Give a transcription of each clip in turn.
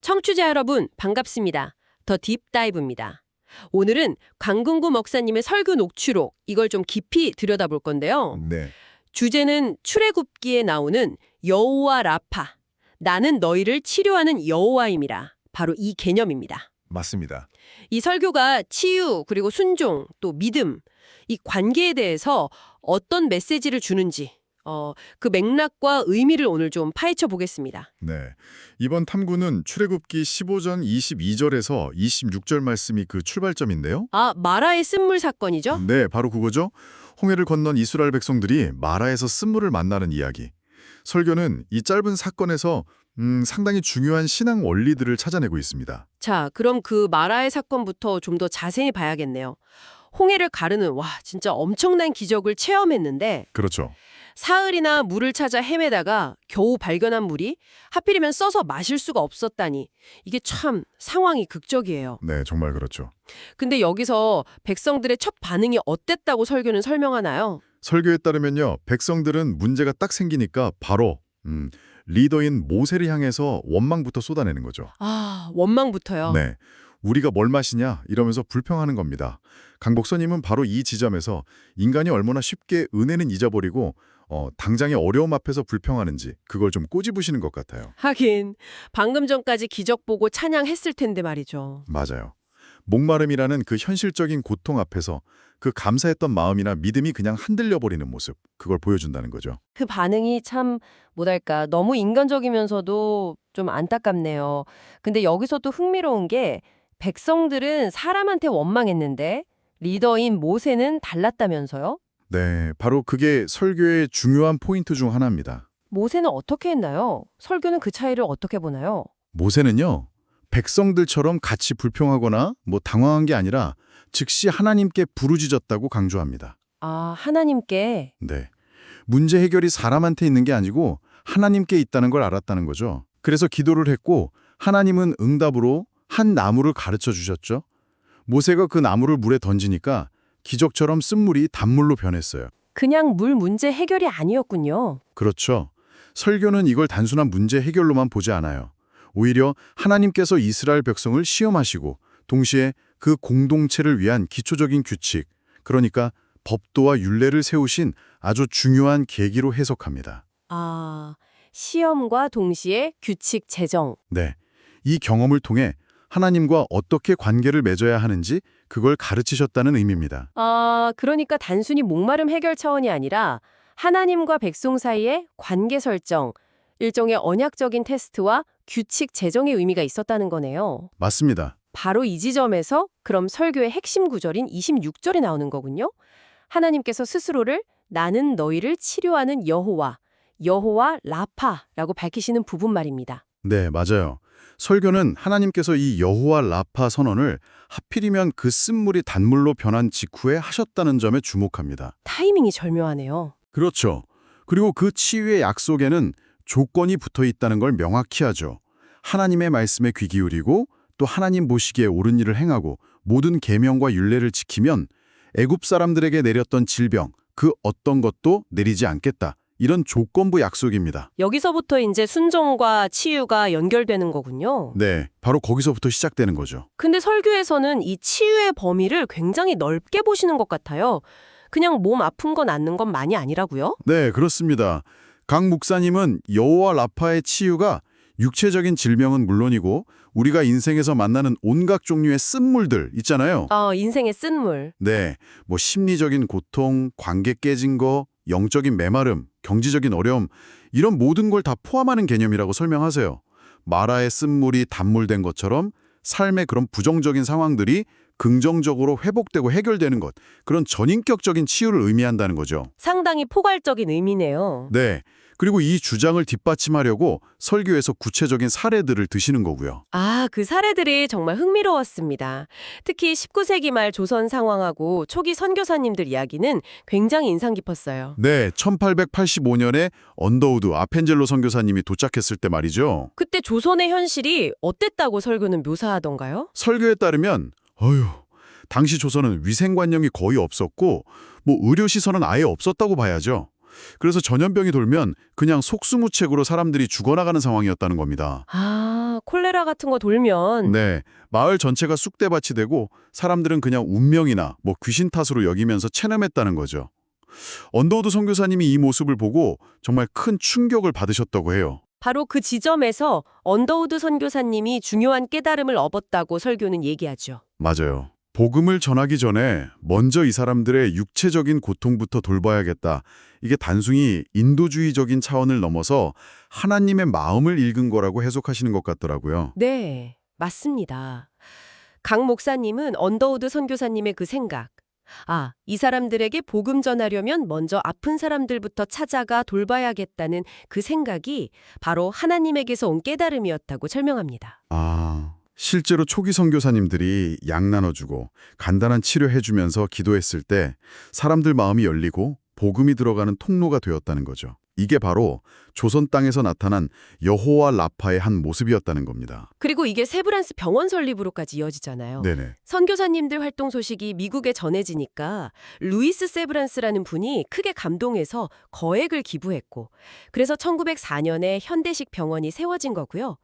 청취자 여러분, 반갑습니다. 더 딥다이브입니다. 오늘은 강근구 목사님의 설교 녹취록, 이걸 좀 깊이 들여다볼 건데요. 네, 주제는 출애굽기에 나오는 여호와 라파, 나는 너희를 치료하는 여호와임이라. 바로 이 개념입니다. 맞습니다. 이 설교가 치유, 그리고 순종, 또 믿음, 이 관계에 대해서 어떤 메시지를 주는지, 그 맥락과 의미를 오늘 좀 파헤쳐 보겠습니다. 네, 이번 탐구는 출애굽기 15전 22절에서 26절 말씀이 그 출발점인데요. 아, 마라의 쓴물 사건이죠? 네, 바로 그거죠. 홍해를 건넌 이스라엘 백성들이 마라에서 쓴물을 만나는 이야기. 설교는 이 짧은 사건에서 상당히 중요한 신앙 원리들을 찾아내고 있습니다. 자, 그럼 그 마라의 사건부터 좀 더 자세히 봐야겠네요. 홍해를 가르는, 진짜 엄청난 기적을 체험했는데 그렇죠. 사흘이나 물을 찾아 헤매다가 겨우 발견한 물이 하필이면 써서 마실 수가 없었다니, 이게 참 상황이 극적이에요. 네, 정말 그렇죠. 근데 여기서 백성들의 첫 반응이 어땠다고 설교는 설명하나요? 설교에 따르면요, 백성들은 문제가 딱 생기니까 바로 리더인 모세를 향해서 원망부터 쏟아내는 거죠. 아, 원망부터요? 네, 우리가 뭘 마시냐 이러면서 불평하는 겁니다. 강 목사님은 바로 이 지점에서 인간이 얼마나 쉽게 은혜는 잊어버리고 당장의 어려움 앞에서 불평하는지 그걸 좀 꼬집으시는 것 같아요. 하긴 방금 전까지 기적 보고 찬양했을 텐데 말이죠. 맞아요. 목마름이라는 그 현실적인 고통 앞에서 그 감사했던 마음이나 믿음이 그냥 흔들려버리는 모습, 그걸 보여준다는 거죠. 그 반응이 참 뭐랄까 너무 인간적이면서도 좀 안타깝네요. 근데 여기서 또 흥미로운 게 백성들은 사람한테 원망했는데 리더인 모세는 달랐다면서요? 네, 바로 그게 설교의 중요한 포인트 중 하나입니다. 모세는 어떻게 했나요? 설교는 그 차이를 어떻게 보나요? 모세는요, 백성들처럼 같이 불평하거나 당황한 게 아니라 즉시 하나님께 부르짖었다고 강조합니다. 아, 하나님께. 네, 문제 해결이 사람한테 있는 게 아니고 하나님께 있다는 걸 알았다는 거죠. 그래서 기도를 했고 하나님은 응답으로 한 나무를 가르쳐 주셨죠. 모세가 그 나무를 물에 던지니까 기적처럼 쓴물이 단물로 변했어요. 그냥 물 문제 해결이 아니었군요. 그렇죠. 설교는 이걸 단순한 문제 해결로만 보지 않아요. 오히려 하나님께서 이스라엘 백성을 시험하시고 동시에 그 공동체를 위한 기초적인 규칙, 그러니까 법도와 율례를 세우신 아주 중요한 계기로 해석합니다. 아, 시험과 동시에 규칙 제정. 네, 이 경험을 통해 하나님과 어떻게 관계를 맺어야 하는지 그걸 가르치셨다는 의미입니다. 아, 그러니까 단순히 목마름 해결 차원이 아니라 하나님과 백성 사이의 관계 설정, 일종의 언약적인 테스트와 규칙 제정의 의미가 있었다는 거네요. 맞습니다. 바로 이 지점에서 그럼 설교의 핵심 구절인 26절이 나오는 거군요. 하나님께서 스스로를 나는 너희를 치료하는 여호와, 여호와 라파라고 밝히시는 부분 말입니다. 네, 맞아요. 설교는 하나님께서 이 여호와 라파 선언을 하필이면 그 쓴물이 단물로 변한 직후에 하셨다는 점에 주목합니다. 타이밍이 절묘하네요. 그렇죠. 그리고 그 치유의 약속에는 조건이 붙어 있다는 걸 명확히 하죠. 하나님의 말씀에 귀 기울이고 또 하나님 보시기에 옳은 일을 행하고 모든 계명과 율례를 지키면 애굽 사람들에게 내렸던 질병, 그 어떤 것도 내리지 않겠다. 이런 조건부 약속입니다. 여기서부터 이제 순종과 치유가 연결되는 거군요. 네, 바로 거기서부터 시작되는 거죠. 근데 설교에서는 이 치유의 범위를 굉장히 넓게 보시는 것 같아요. 그냥 몸 아픈 거 낫는 것만이 아니라고요? 네, 그렇습니다. 강 목사님은 여호와 라파의 치유가 육체적인 질병은 물론이고 우리가 인생에서 만나는 온갖 종류의 쓴물들 있잖아요. 인생의 쓴물. 네, 심리적인 고통, 관계 깨진 거, 영적인 메마름, 경제적인 어려움 이런 모든 걸 다 포함하는 개념이라고 설명하세요. 마라의 쓴물이 단물된 것처럼 삶의 그런 부정적인 상황들이 긍정적으로 회복되고 해결되는 것, 그런 전인격적인 치유를 의미한다는 거죠. 상당히 포괄적인 의미네요. 네, 그리고 이 주장을 뒷받침하려고 설교에서 구체적인 사례들을 드시는 거고요. 아, 그 사례들이 정말 흥미로웠습니다. 특히 19세기 말 조선 상황하고 초기 선교사님들 이야기는 굉장히 인상 깊었어요. 네, 1885년에 언더우드 아펜젤로 선교사님이 도착했을 때 말이죠. 그때 조선의 현실이 어땠다고 설교는 묘사하던가요? 설교에 따르면 당시 조선은 위생관념이 거의 없었고 의료시설은 아예 없었다고 봐야죠. 그래서 전염병이 돌면 그냥 속수무책으로 사람들이 죽어나가는 상황이었다는 겁니다. 아, 콜레라 같은 거 돌면 네, 마을 전체가 쑥대밭이 되고 사람들은 그냥 운명이나 뭐 귀신 탓으로 여기면서 체념했다는 거죠. 언더우드 선교사님이 이 모습을 보고 정말 큰 충격을 받으셨다고 해요. 바로 그 지점에서 언더우드 선교사님이 중요한 깨달음을 얻었다고 설교는 얘기하죠. 맞아요. 복음을 전하기 전에 먼저 이 사람들의 육체적인 고통부터 돌봐야겠다. 이게 단순히 인도주의적인 차원을 넘어서 하나님의 마음을 읽은 거라고 해석하시는 것 같더라고요. 네, 맞습니다. 강 목사님은 언더우드 선교사님의 그 생각, 이 사람들에게 복음 전하려면 먼저 아픈 사람들부터 찾아가 돌봐야겠다는 그 생각이 바로 하나님에게서 온 깨달음이었다고 설명합니다. 실제로 초기 선교사님들이 약 나눠주고 간단한 치료해주면서 기도했을 때 사람들 마음이 열리고 복음이 들어가는 통로가 되었다는 거죠. 이게 바로 조선 땅에서 나타난 여호와 라파의 한 모습이었다는 겁니다. 그리고 이게 세브란스 병원 설립으로까지 이어지잖아요. 네네. 선교사님들 활동 소식이 미국에 전해지니까 루이스 세브란스라는 분이 크게 감동해서 거액을 기부했고, 그래서 1904년에 현대식 병원이 세워진 거고요.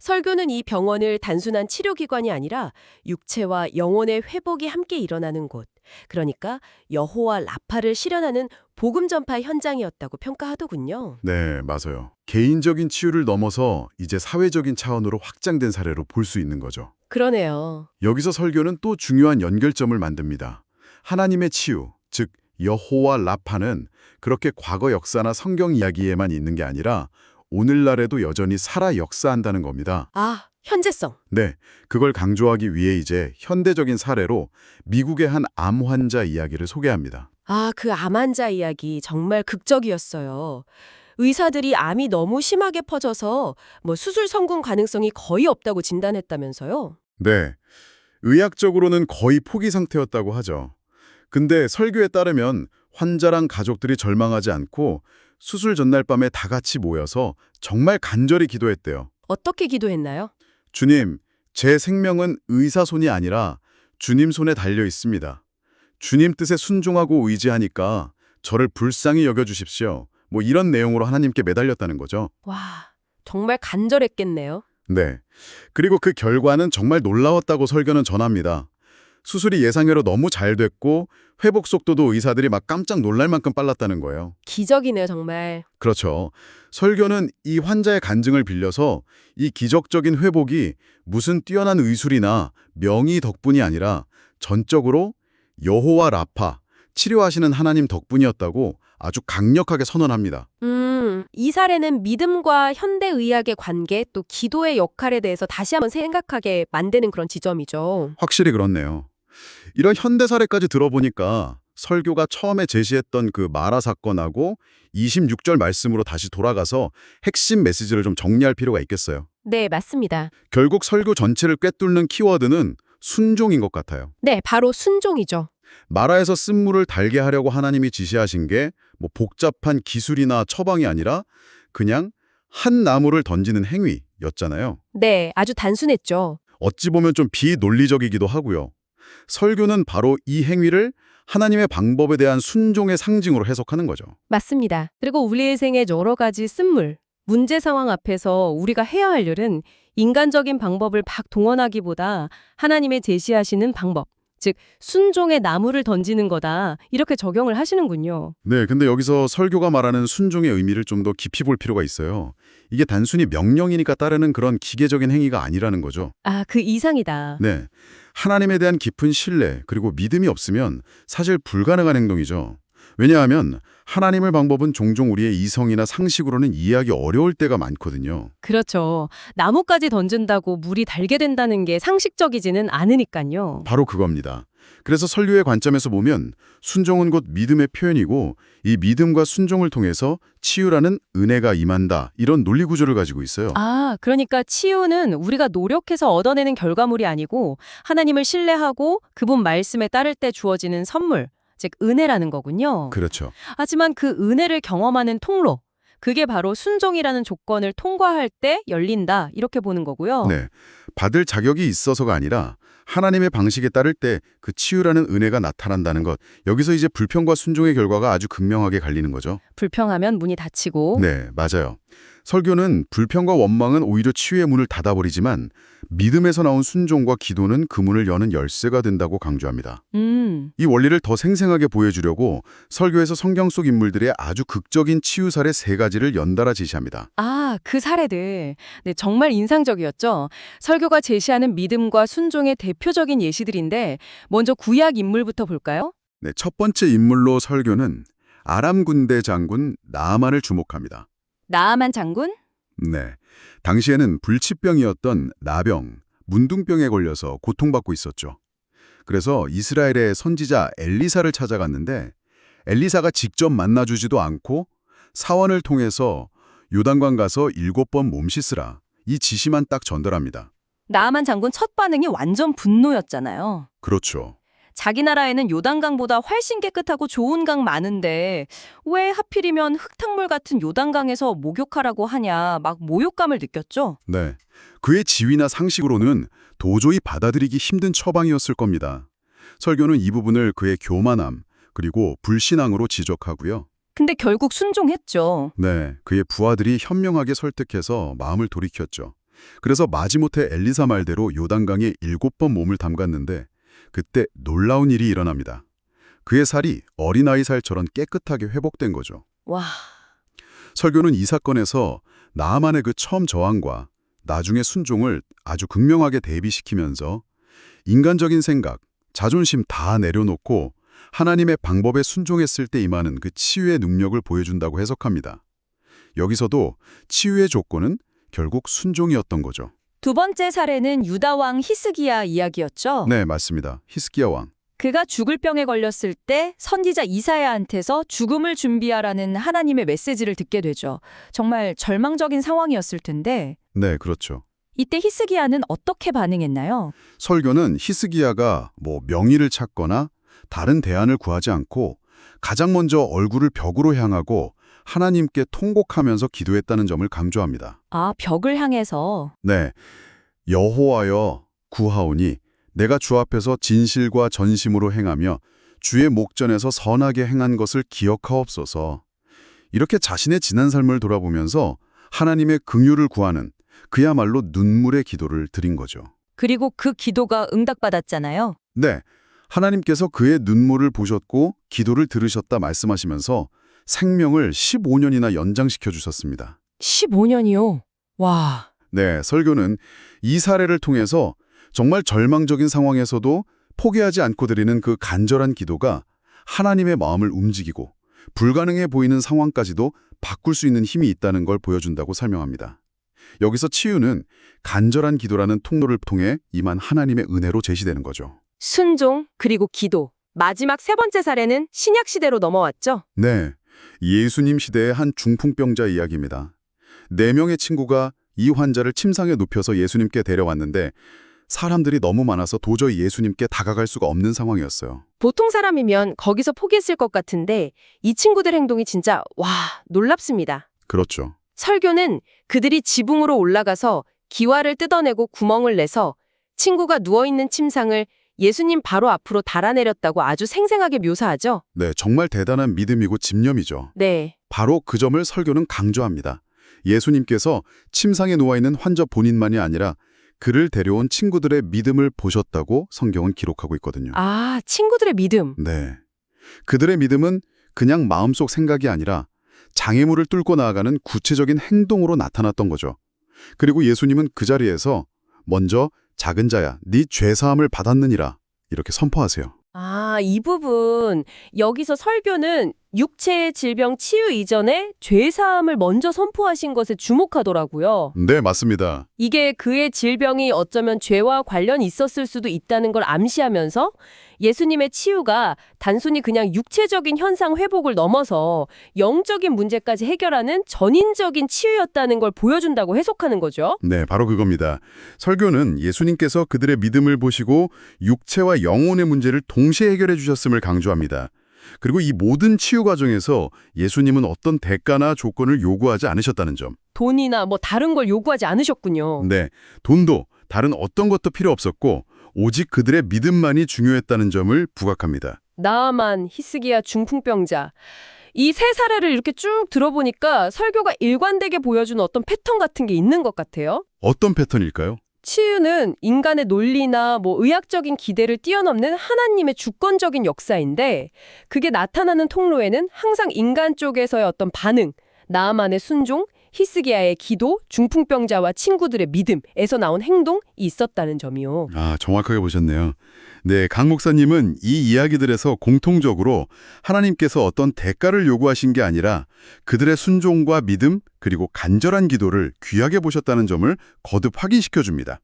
설교는 이 병원을 단순한 치료기관이 아니라 육체와 영혼의 회복이 함께 일어나는 곳, 그러니까 여호와 라파를 실현하는 복음 전파 현장이었다고 평가하더군요. 네, 맞아요. 개인적인 치유를 넘어서 이제 사회적인 차원으로 확장된 사례로 볼 수 있는 거죠. 그러네요. 여기서 설교는 또 중요한 연결점을 만듭니다. 하나님의 치유, 즉 여호와 라파는 그렇게 과거 역사나 성경 이야기에만 있는 게 아니라 오늘날에도 여전히 살아 역사한다는 겁니다. 현재성. 네, 그걸 강조하기 위해 이제 현대적인 사례로 미국의 한 암 환자 이야기를 소개합니다. 그 암 환자 이야기 정말 극적이었어요. 의사들이 암이 너무 심하게 퍼져서 수술 성공 가능성이 거의 없다고 진단했다면서요? 네, 의학적으로는 거의 포기 상태였다고 하죠. 근데 설교에 따르면 환자랑 가족들이 절망하지 않고 수술 전날 밤에 다 같이 모여서 정말 간절히 기도했대요. 어떻게 기도했나요? 주님, 제 생명은 의사 손이 아니라 주님 손에 달려 있습니다. 주님 뜻에 순종하고 의지하니까 저를 불쌍히 여겨주십시오. 이런 내용으로 하나님께 매달렸다는 거죠. 와, 정말 간절했겠네요. 네. 그리고 그 결과는 정말 놀라웠다고 설교는 전합니다. 수술이 예상외로 너무 잘 됐고 회복 속도도 의사들이 막 깜짝 놀랄 만큼 빨랐다는 거예요. 기적이네요, 정말. 그렇죠. 설교는 이 환자의 간증을 빌려서 이 기적적인 회복이 무슨 뛰어난 의술이나 명의 덕분이 아니라 전적으로 여호와 라파, 치료하시는 하나님 덕분이었다고 아주 강력하게 선언합니다. 이 사례는 믿음과 현대의학의 관계 또 기도의 역할에 대해서 다시 한번 생각하게 만드는 그런 지점이죠. 확실히 그렇네요. 이런 현대 사례까지 들어보니까 설교가 처음에 제시했던 그 마라 사건하고 26절 말씀으로 다시 돌아가서 핵심 메시지를 좀 정리할 필요가 있겠어요. 네, 맞습니다. 결국 설교 전체를 꿰뚫는 키워드는 순종인 것 같아요. 네, 바로 순종이죠. 마라에서 쓴물을 달게 하려고 하나님이 지시하신 게 복잡한 기술이나 처방이 아니라 그냥 한 나무를 던지는 행위였잖아요. 네, 아주 단순했죠. 어찌 보면 좀 비논리적이기도 하고요. 설교는 바로 이 행위를 하나님의 방법에 대한 순종의 상징으로 해석하는 거죠. 맞습니다. 그리고 우리의 생에 여러 가지 쓴물, 문제 상황 앞에서 우리가 해야 할 일은 인간적인 방법을 막 동원하기보다 하나님의 제시하시는 방법, 즉 순종의 나무를 던지는 거다. 이렇게 적용을 하시는군요. 네, 근데 여기서 설교가 말하는 순종의 의미를 좀 더 깊이 볼 필요가 있어요. 이게 단순히 명령이니까 따르는 그런 기계적인 행위가 아니라는 거죠. 그 이상이다. 네, 하나님에 대한 깊은 신뢰 그리고 믿음이 없으면 사실 불가능한 행동이죠. 왜냐하면 하나님의 방법은 종종 우리의 이성이나 상식으로는 이해하기 어려울 때가 많거든요. 그렇죠. 나무까지 던진다고 물이 달게 된다는 게 상식적이지는 않으니까요. 바로 그겁니다. 그래서 설교의 관점에서 보면 순종은 곧 믿음의 표현이고 이 믿음과 순종을 통해서 치유라는 은혜가 임한다. 이런 논리 구조를 가지고 있어요. 그러니까 치유는 우리가 노력해서 얻어내는 결과물이 아니고 하나님을 신뢰하고 그분 말씀에 따를 때 주어지는 선물, 즉 은혜라는 거군요. 그렇죠. 하지만 그 은혜를 경험하는 통로, 그게 바로 순종이라는 조건을 통과할 때 열린다 이렇게 보는 거고요. 네, 받을 자격이 있어서가 아니라 하나님의 방식에 따를 때 그 치유라는 은혜가 나타난다는 것. 여기서 이제 불평과 순종의 결과가 아주 극명하게 갈리는 거죠. 불평하면 문이 닫히고 네, 맞아요. 설교는 불평과 원망은 오히려 치유의 문을 닫아버리지만 믿음에서 나온 순종과 기도는 그 문을 여는 열쇠가 된다고 강조합니다. 이 원리를 더 생생하게 보여주려고 설교에서 성경 속 인물들의 아주 극적인 치유 사례 3가지를 연달아 제시합니다. 그 사례들. 네, 정말 인상적이었죠. 설교가 제시하는 믿음과 순종의 대표적인 예시들인데 먼저 구약 인물부터 볼까요? 네, 첫 번째 인물로 설교는 아람 군대 장군 나아만을 주목합니다. 나아만 장군? 네, 당시에는 불치병이었던 나병, 문둥병에 걸려서 고통받고 있었죠. 그래서 이스라엘의 선지자 엘리사를 찾아갔는데 엘리사가 직접 만나주지도 않고 사원을 통해서 요단강 가서 7번 몸 씻으라 이 지시만 딱 전달합니다. 나아만 장군 첫 반응이 완전 분노였잖아요. 그렇죠. 자기 나라에는 요단강보다 훨씬 깨끗하고 좋은 강 많은데 왜 하필이면 흙탕물 같은 요단강에서 목욕하라고 하냐 막 모욕감을 느꼈죠. 네, 그의 지위나 상식으로는 도저히 받아들이기 힘든 처방이었을 겁니다. 설교는 이 부분을 그의 교만함 그리고 불신앙으로 지적하고요. 근데 결국 순종했죠. 네, 그의 부하들이 현명하게 설득해서 마음을 돌이켰죠. 그래서 마지못해 엘리사 말대로 요단강에 7번 몸을 담갔는데 그때 놀라운 일이 일어납니다. 그의 살이 어린아이 살처럼 깨끗하게 회복된 거죠. 와, 설교는 이 사건에서 나아만의 그 처음 저항과 나중의 순종을 아주 극명하게 대비시키면서 인간적인 생각, 자존심 다 내려놓고 하나님의 방법에 순종했을 때 임하는 그 치유의 능력을 보여준다고 해석합니다. 여기서도 치유의 조건은 결국 순종이었던 거죠. 두 번째 사례는 유다 왕 히스기야 이야기였죠. 네, 맞습니다. 히스기야 왕. 그가 죽을 병에 걸렸을 때 선지자 이사야한테서 죽음을 준비하라는 하나님의 메시지를 듣게 되죠. 정말 절망적인 상황이었을 텐데 네, 그렇죠. 이때 히스기야는 어떻게 반응했나요? 설교는 히스기야가 명의를 찾거나 다른 대안을 구하지 않고 가장 먼저 얼굴을 벽으로 향하고 하나님께 통곡하면서 기도했다는 점을 강조합니다. 벽을 향해서. 네, 여호와여 구하오니 내가 주 앞에서 진실과 전심으로 행하며 주의 목전에서 선하게 행한 것을 기억하옵소서. 이렇게 자신의 지난 삶을 돌아보면서 하나님의 긍휼을 구하는 그야말로 눈물의 기도를 드린 거죠. 그리고 그 기도가 응답받았잖아요. 네, 하나님께서 그의 눈물을 보셨고 기도를 들으셨다 말씀하시면서 생명을 15년이나 연장시켜 주셨습니다. 15년이요? 와. 네, 설교는 이 사례를 통해서 정말 절망적인 상황에서도 포기하지 않고 드리는 그 간절한 기도가 하나님의 마음을 움직이고 불가능해 보이는 상황까지도 바꿀 수 있는 힘이 있다는 걸 보여준다고 설명합니다. 여기서 치유는 간절한 기도라는 통로를 통해 임한 하나님의 은혜로 제시되는 거죠. 순종, 그리고 기도. 마지막 세 번째 사례는 신약 시대로 넘어왔죠. 네, 예수님 시대의 한 중풍병자 이야기입니다. 4명의 친구가 이 환자를 침상에 눕혀서 예수님께 데려왔는데 사람들이 너무 많아서 도저히 예수님께 다가갈 수가 없는 상황이었어요. 보통 사람이면 거기서 포기했을 것 같은데 이 친구들 행동이 진짜 놀랍습니다. 그렇죠. 설교는 그들이 지붕으로 올라가서 기와를 뜯어내고 구멍을 내서 친구가 누워있는 침상을 예수님 바로 앞으로 달아내렸다고 아주 생생하게 묘사하죠. 네, 정말 대단한 믿음이고 집념이죠. 네. 바로 그 점을 설교는 강조합니다. 예수님께서 침상에 누워있는 환자 본인만이 아니라 그를 데려온 친구들의 믿음을 보셨다고 성경은 기록하고 있거든요. 친구들의 믿음. 네. 그들의 믿음은 그냥 마음속 생각이 아니라 장애물을 뚫고 나아가는 구체적인 행동으로 나타났던 거죠. 그리고 예수님은 그 자리에서 먼저 작은 자야, 네 죄사함을 받았느니라 이렇게 선포하세요. 이 부분. 여기서 설교는 육체의 질병 치유 이전에 죄사함을 먼저 선포하신 것에 주목하더라고요. 네, 맞습니다. 이게 그의 질병이 어쩌면 죄와 관련이 있었을 수도 있다는 걸 암시하면서 예수님의 치유가 단순히 그냥 육체적인 현상 회복을 넘어서 영적인 문제까지 해결하는 전인적인 치유였다는 걸 보여준다고 해석하는 거죠. 네, 바로 그겁니다. 설교는 예수님께서 그들의 믿음을 보시고 육체와 영혼의 문제를 동시에 해결해 주셨음을 강조합니다. 그리고 이 모든 치유 과정에서 예수님은 어떤 대가나 조건을 요구하지 않으셨다는 점. 돈이나 뭐 다른 걸 요구하지 않으셨군요. 네, 돈도 다른 어떤 것도 필요 없었고 오직 그들의 믿음만이 중요했다는 점을 부각합니다. 나아만, 히스기야 중풍병자. 이 세 사례를 이렇게 쭉 들어보니까 설교가 일관되게 보여주는 어떤 패턴 같은 게 있는 것 같아요. 어떤 패턴일까요? 치유는 인간의 논리나 뭐 의학적인 기대를 뛰어넘는 하나님의 주권적인 역사인데 그게 나타나는 통로에는 항상 인간 쪽에서의 어떤 반응, 나아만의 순종, 히스기야의 기도, 중풍병자와 친구들의 믿음에서 나온 행동이 있었다는 점이요. 아, 정확하게 보셨네요. 네, 강 목사님은 이 이야기들에서 공통적으로 하나님께서 어떤 대가를 요구하신 게 아니라 그들의 순종과 믿음 그리고 간절한 기도를 귀하게 보셨다는 점을 거듭 확인시켜 줍니다.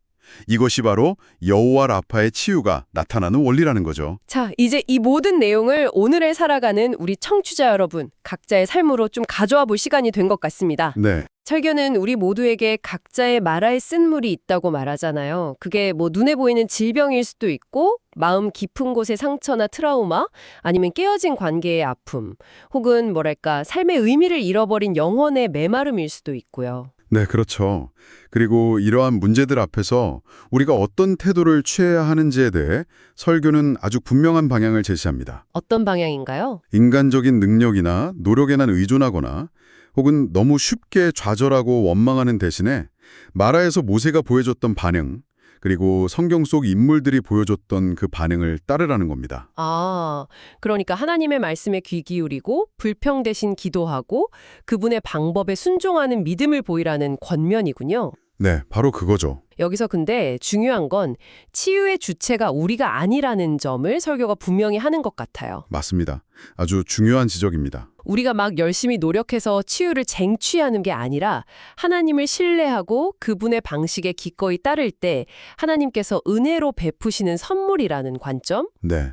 이것이 바로 여호와 라파의 치유가 나타나는 원리라는 거죠. 자, 이제 이 모든 내용을 오늘을 살아가는 우리 청취자 여러분, 각자의 삶으로 좀 가져와 볼 시간이 된 것 같습니다. 네, 설교는 우리 모두에게 각자의 마라의 쓴물이 있다고 말하잖아요. 그게 뭐 눈에 보이는 질병일 수도 있고 마음 깊은 곳의 상처나 트라우마 아니면 깨어진 관계의 아픔 혹은 뭐랄까 삶의 의미를 잃어버린 영혼의 메마름일 수도 있고요. 네, 그렇죠. 그리고 이러한 문제들 앞에서 우리가 어떤 태도를 취해야 하는지에 대해 설교는 아주 분명한 방향을 제시합니다. 어떤 방향인가요? 인간적인 능력이나 노력에만 의존하거나 혹은 너무 쉽게 좌절하고 원망하는 대신에 마라에서 모세가 보여줬던 반응, 그리고 성경 속 인물들이 보여줬던 그 반응을 따르라는 겁니다. 아, 그러니까 하나님의 말씀에 귀 기울이고 불평 대신 기도하고 그분의 방법에 순종하는 믿음을 보이라는 권면이군요. 네, 바로 그거죠. 여기서 근데 중요한 건 치유의 주체가 우리가 아니라는 점을 설교가 분명히 하는 것 같아요. 맞습니다. 아주 중요한 지적입니다. 우리가 막 열심히 노력해서 치유를 쟁취하는 게 아니라 하나님을 신뢰하고 그분의 방식에 기꺼이 따를 때 하나님께서 은혜로 베푸시는 선물이라는 관점? 네,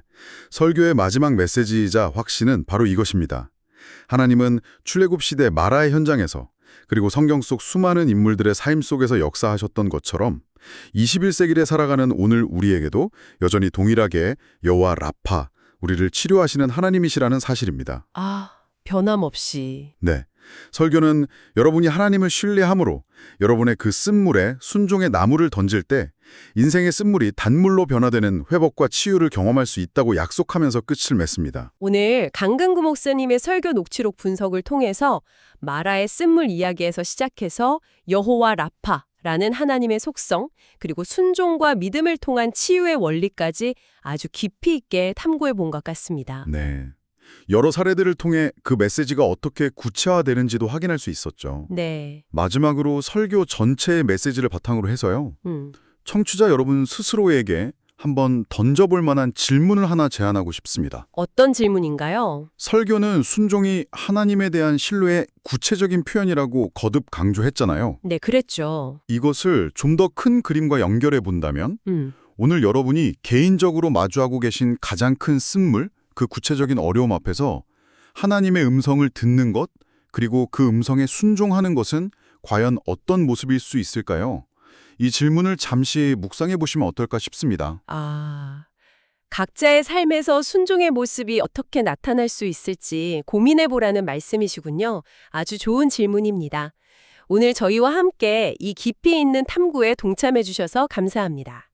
설교의 마지막 메시지이자 확신은 바로 이것입니다. 하나님은 출애굽 시대 마라의 현장에서 그리고 성경 속 수많은 인물들의 삶 속에서 역사하셨던 것처럼 21세기를 살아가는 오늘 우리에게도 여전히 동일하게 여호와 라파, 우리를 치료하시는 하나님이시라는 사실입니다. 아, 변함없이. 네, 설교는 여러분이 하나님을 신뢰함으로 여러분의 그 쓴물에 순종의 나무를 던질 때 인생의 쓴물이 단물로 변화되는 회복과 치유를 경험할 수 있다고 약속하면서 끝을 맺습니다. 오늘 강근구 목사님의 설교 녹취록 분석을 통해서 마라의 쓴물 이야기에서 시작해서 여호와 라파라는 하나님의 속성, 그리고 순종과 믿음을 통한 치유의 원리까지 아주 깊이 있게 탐구해 본 것 같습니다. 네, 여러 사례들을 통해 그 메시지가 어떻게 구체화되는지도 확인할 수 있었죠. 네. 마지막으로 설교 전체의 메시지를 바탕으로 해서요. 청취자 여러분 스스로에게 한번 던져볼 만한 질문을 하나 제안하고 싶습니다. 어떤 질문인가요? 설교는 순종이 하나님에 대한 신뢰의 구체적인 표현이라고 거듭 강조했잖아요. 네, 그랬죠. 이것을 좀 더 큰 그림과 연결해 본다면 오늘 여러분이 개인적으로 마주하고 계신 가장 큰 쓴물, 그 구체적인 어려움 앞에서 하나님의 음성을 듣는 것, 그리고 그 음성에 순종하는 것은 과연 어떤 모습일 수 있을까요? 이 질문을 잠시 묵상해 보시면 어떨까 싶습니다. 아, 각자의 삶에서 순종의 모습이 어떻게 나타날 수 있을지 고민해 보라는 말씀이시군요. 아주 좋은 질문입니다. 오늘 저희와 함께 이 깊이 있는 탐구에 동참해 주셔서 감사합니다.